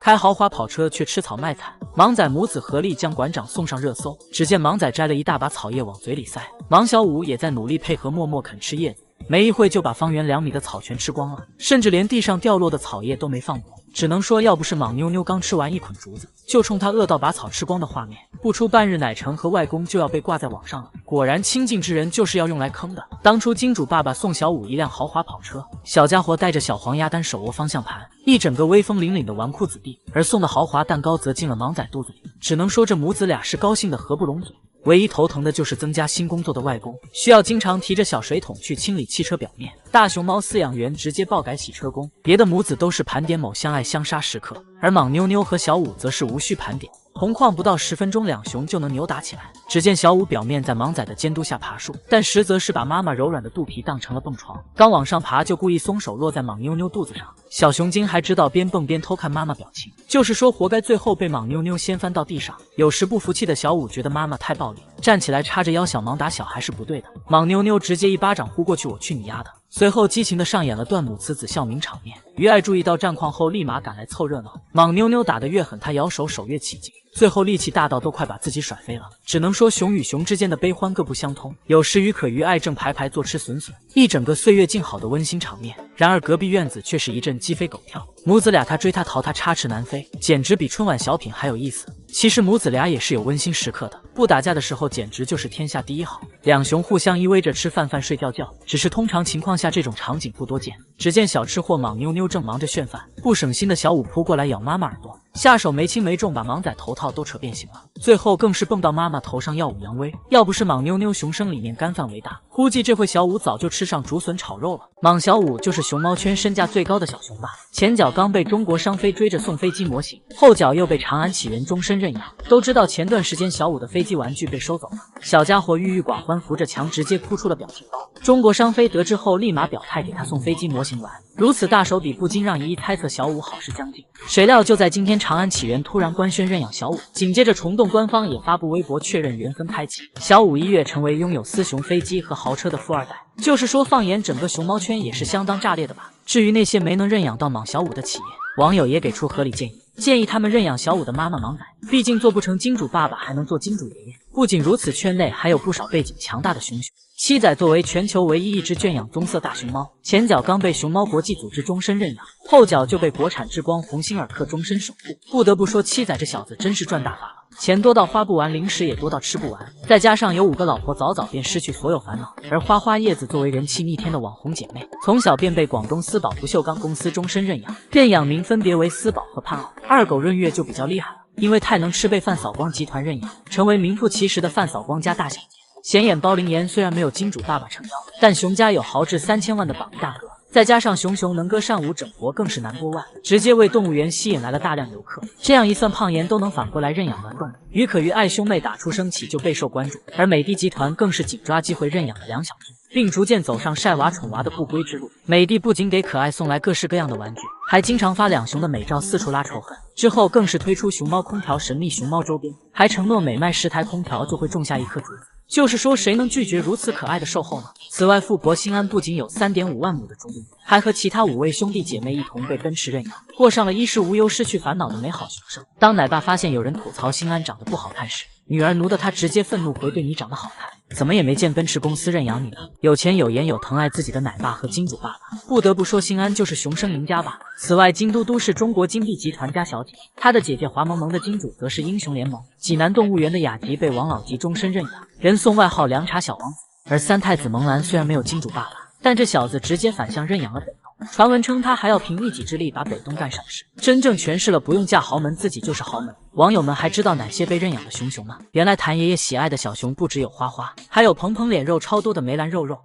开豪华跑车却吃草卖惨。盲仔母子合力将馆长送上热搜。只见盲仔摘了一大把草叶往嘴里塞，盲小五也在努力配合，默默啃吃叶子。没一会就把方圆2米的草全吃光了，甚至连地上掉落的草叶都没放过。只能说，要不是莽妞妞刚吃完一捆竹子，就冲他饿到把草吃光的画面，不出半日，奶成和外公就要被挂在网上了。果然，亲近之人就是要用来坑的。当初金主爸爸送小五一辆豪华跑车，小家伙带着小黄鸭单手握方向盘，一整个威风凛凛的纨绔子弟；而送的豪华蛋糕则进了盲仔肚子里。只能说，这母子俩是高兴的合不拢嘴。唯一头疼的就是增加新工作的外公，需要经常提着小水桶去清理汽车表面。大熊猫饲养员直接爆改洗车工，别的母子都是盘点某相爱相杀时刻，而莽妞妞和小五则是无需盘点。同框不到10分钟，两熊就能扭打起来。只见小五表面在盲仔的监督下爬树，但实则是把妈妈柔软的肚皮当成了蹦床，刚往上爬就故意松手落在莽妞妞肚子上。小熊精还知道边蹦边偷看妈妈表情，就是说活该最后被莽妞妞掀翻到地上。有时不服气的小五觉得妈妈太暴力，站起来叉着腰小盲打小孩是不对的，莽妞妞直接一巴掌呼过去，我去你丫的！随后激情地上演了断母慈子笑名场面。于爱注意到战况后，立马赶来凑热闹。莽妞妞打得越狠，他摇手手越起劲，最后力气大到都快把自己甩飞了。只能说熊与熊之间的悲欢各不相通，有时于可于爱正排排坐吃笋笋，一整个岁月静好的温馨场面。然而隔壁院子却是一阵鸡飞狗跳，母子俩他追他逃他插翅难飞，简直比春晚小品还有意思。其实母子俩也是有温馨时刻的，不打架的时候简直就是天下第一好。两熊互相依偎着吃饭饭睡觉觉，只是通常情况下这种场景不多见。只见小吃货莽妞妞正忙着炫饭，不省心的小五扑过来咬妈妈耳朵，下手没轻没重，把盲仔头套都扯变形了，最后更是蹦到妈妈头上耀武扬威。要不是莽妞妞熊生理念干饭为大，估计这回小五早就吃上竹笋炒肉了。莽小五就是熊猫圈身价最高的小熊吧，前脚刚被中国商飞追着送飞机模型，后脚又被长安启源终身认养。都知道前段时间小五的飞机玩具被收走了，小家伙郁郁寡欢，扶着墙直接哭出了表情包。中国商飞得知后立马表态给他送飞机模型玩，如此大手笔不禁让一猜测小五好事将近。谁料就在今天，长安启源突然官宣认养小五，紧接着虫洞官方也发布微博确认缘分开启，小五1月成为拥有私熊飞机和豪车的富二代。就是说放眼整个熊猫圈也是相当炸裂的吧。至于那些没能认养到莽小五的企业，网友也给出合理建议他们认养小五的妈妈盲仔，毕竟做不成金主爸爸还能做金主爷爷。不仅如此，圈内还有不少背景强大的熊。七仔作为全球唯一一只圈养棕色大熊猫，前脚刚被熊猫国际组织终身认养，后脚就被国产之光鸿星尔克终身守护。不得不说，七仔这小子真是赚大发了，钱多到花不完，零食也多到吃不完，再加上有5个老婆，早早便失去所有烦恼。而花花叶子作为人气逆天的网红姐妹，从小便被广东丝宝不锈钢公司终身认养，认养名分别为丝宝和盼奥。二狗润月就比较厉害了，因为太能吃被范扫光集团认养，成为名副其实的范扫光家大小姐。显眼包灵颜虽然没有金主爸爸撑腰，但熊家有豪掷3000万的榜一大哥，再加上熊能歌善舞，整活更是难过万，直接为动物园吸引来了大量游客。这样一算，胖妍都能反过来认养暖动物。于可于爱兄妹打出生起就备受关注，而美的集团更是紧抓机会认养了两小只，并逐渐走上晒娃宠娃的不归之路。美的不仅给可爱送来各式各样的玩具，还经常发两熊的美照四处拉仇恨。之后更是推出熊猫空调神秘熊猫周边，还承诺每卖10台空调就会种下1颗竹子。就是说，谁能拒绝如此可爱的售后呢？此外，富婆新安不仅有3.5万亩的竹林，还和其他5位兄弟姐妹一同被奔驰认养，过上了衣食无忧、失去烦恼的美好熊生。当奶爸发现有人吐槽新安长得不好看时，女儿奴的他直接愤怒回怼：“你长得好看，怎么也没见奔驰公司认养你呢？”有钱有颜有疼爱自己的奶爸和金主爸爸，不得不说新安就是熊生赢家吧。此外，金嘟嘟是中国金币集团家小姐，她的姐姐华萌萌的金主则是英雄联盟济南动物园的雅吉，被王老吉终身认养，人送外号凉茶小王子。而三太子萌兰虽然没有金主爸爸，但这小子直接反向认养了北东，传闻称他还要凭一己之力把北东干上市，真正诠释了不用嫁豪门自己就是豪门。网友们还知道哪些被认养的熊呢？原来谭爷爷喜爱的小熊不只有花花，还有蓬蓬脸肉超多的梅兰肉肉。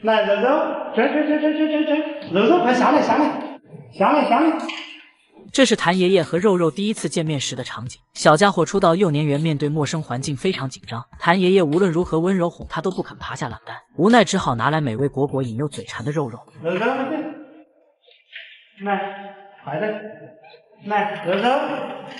来肉肉，这，肉肉快下来。这是谭爷爷和肉肉第一次见面时的场景。小家伙初到幼年园，面对陌生环境非常紧张，谭爷爷无论如何温柔哄他都不肯爬下栏杆，无奈只好拿来美味果果引诱嘴馋的肉肉。肉肉，来，快点，来，肉肉，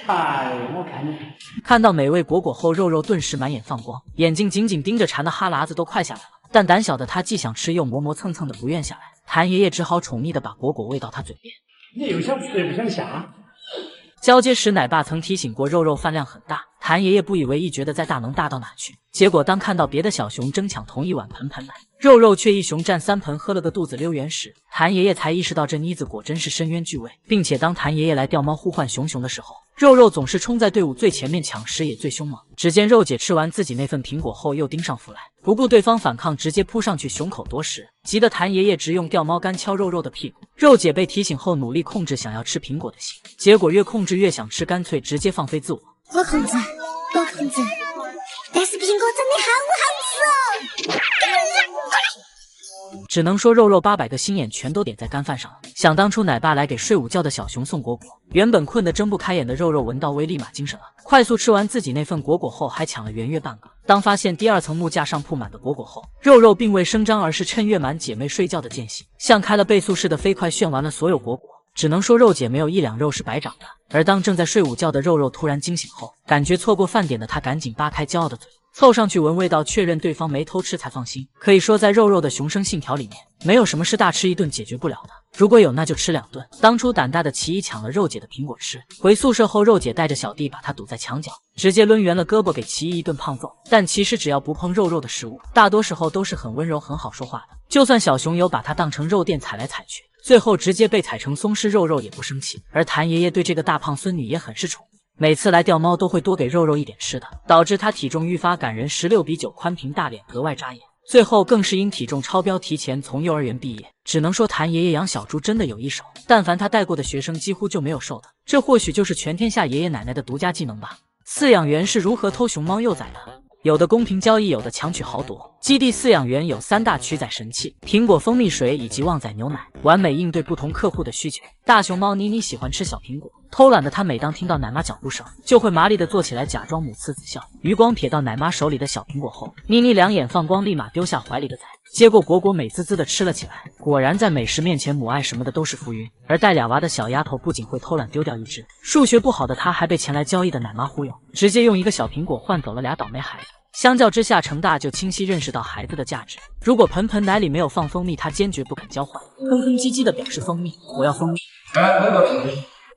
我看你。看到美味果果后，肉肉顿时满眼放光，眼睛紧紧盯着，馋的哈喇子都快下来了。但胆小的他既想吃又磨磨蹭蹭的不愿下来，谭爷爷只好宠溺的把果果喂到他嘴边。你又想吃又不想下，交接时，奶爸曾提醒过肉肉饭量很大，谭爷爷不以为意，觉得再大能大到哪去。结果当看到别的小熊争抢同一碗盆盆奶，肉肉却一熊占3盆喝了个肚子溜圆时，谭爷爷才意识到这妮子果真是深渊巨味，并且当谭爷爷来调猫呼唤熊熊的时候，肉肉总是冲在队伍最前面抢食也最凶猛。只见肉姐吃完自己那份苹果后又盯上腹来，不顾对方反抗，直接扑上去熊口夺食，急得谭爷爷直用吊猫杆敲肉肉的屁股。肉姐被提醒后努力控制想要吃苹果的心，结果越控制越想吃，干脆直接放飞自我。我控制，但是苹果真的好好吃哦！只能说肉肉800个心眼全都点在干饭上了。想当初奶爸来给睡午觉的小熊送果果，原本困得睁不开眼的肉肉闻到味立马精神了，快速吃完自己那份果果后还抢了圆月半个。当发现第2层木架上铺满的果果后，肉肉并未声张，而是趁月满姐妹睡觉的间隙，像开了倍速似的飞快炫完了所有果果。只能说肉姐没有1两肉是白长的。而当正在睡午觉的肉肉突然惊醒后，感觉错过饭点的她赶紧扒开骄傲的嘴，凑上去闻味道，确认对方没偷吃才放心。可以说在肉肉的熊生信条里面，没有什么是大吃1顿解决不了的，如果有那就吃2顿。当初胆大的奇艺抢了肉姐的苹果吃，回宿舍后肉姐带着小弟把他堵在墙角，直接抡圆了胳膊给奇艺1顿胖揍。但其实只要不碰肉肉的食物，大多时候都是很温柔很好说话的，就算小熊有把他当成肉垫踩来踩去，最后直接被踩成松狮，肉肉也不生气。而谭爷爷对这个大胖孙女也很是宠，每次来钓猫都会多给肉肉一点吃的，导致她体重愈发感人，16:9，宽屏大脸格外扎眼。最后更是因体重超标提前从幼儿园毕业。只能说谭爷爷养小猪真的有一手，但凡他带过的学生几乎就没有瘦的，这或许就是全天下爷爷奶奶的独家技能吧。饲养员是如何偷熊猫幼崽的？有的公平交易，有的强取豪夺。基地饲养员有3大取崽神器：苹果、蜂蜜水以及旺仔牛奶，完美应对不同客户的需求。大熊猫妮妮喜欢吃小苹果，偷懒的她每当听到奶妈脚步声，就会麻利的坐起来，假装母慈子孝。余光瞥到奶妈手里的小苹果后，妮妮两眼放光，立马丢下怀里的崽，接过果果，美滋滋的吃了起来。果然在美食面前，母爱什么的都是浮云。而带俩娃的小丫头不仅会偷懒丢掉一只，数学不好的她还被前来交易的奶妈忽悠，直接用1个小苹果换走了俩倒霉孩子。相较之下，程大就清晰认识到孩子的价值。如果盆盆奶里没有放蜂蜜，他坚决不肯交换，哼哼唧唧的表示蜂蜜，我要蜂蜜。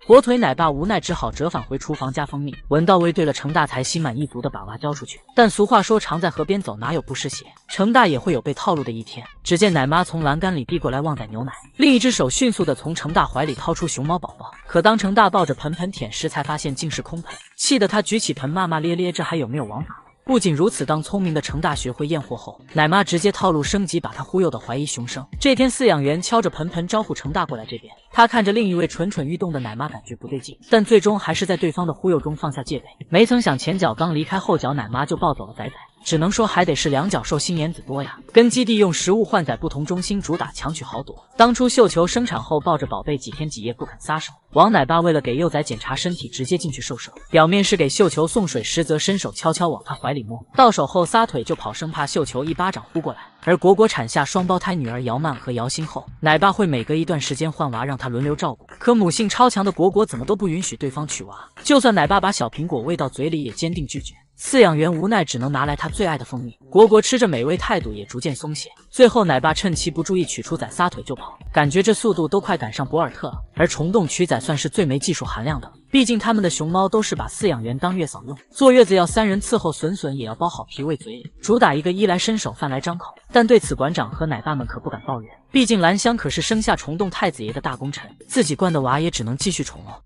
火腿奶爸无奈只好折返回厨房加蜂蜜。闻到味对了，程大才心满意足的把娃交出去。但俗话说，常在河边走，哪有不湿鞋？程大也会有被套路的一天。只见奶妈从栏杆里递过来旺仔牛奶，另一只手迅速的从程大怀里掏出熊猫宝宝。可当程大抱着盆盆舔时，才发现竟是空盆，气得他举起盆骂骂咧咧，这还有没有王法？不仅如此，当聪明的程大学会验货后，奶妈直接套路升级，把他忽悠的怀疑熊生。这天饲养员敲着盆盆招呼程大过来这边，他看着另一位蠢蠢欲动的奶妈，感觉不对劲，但最终还是在对方的忽悠中放下戒备。没曾想前脚刚离开，后脚奶妈就抱走了崽崽。只能说还得是两脚兽心眼子多呀。跟基地用食物换崽不同，中心主打强取豪夺。当初绣球生产后抱着宝贝几天几夜不肯撒手，王奶爸为了给幼崽检查身体，直接进去兽舍，表面是给绣球送水，实则伸手悄悄往他怀里摸，到手后撒腿就跑，生怕绣球一巴掌呼过来。而果果产下双胞胎女儿姚曼和姚欣后，奶爸会每隔一段时间换娃，让她轮流照顾。可母性超强的果果怎么都不允许对方娶娃，就算奶爸把小苹果喂到嘴里，也坚定拒绝。饲养员无奈只能拿来他最爱的蜂蜜，果果吃着美味，态度也逐渐松懈。最后奶爸趁其不注意取出崽，撒腿就跑，感觉这速度都快赶上博尔特了。而虫洞取崽算是最没技术含量的，毕竟他们的熊猫都是把饲养员当月嫂用，坐月子要3人伺候，笋笋也要包好皮喂嘴里，主打一个衣来伸手饭来张口。但对此馆长和奶爸们可不敢抱怨，毕竟兰香可是生下虫洞太子爷的大功臣，自己惯的娃也只能继续宠了。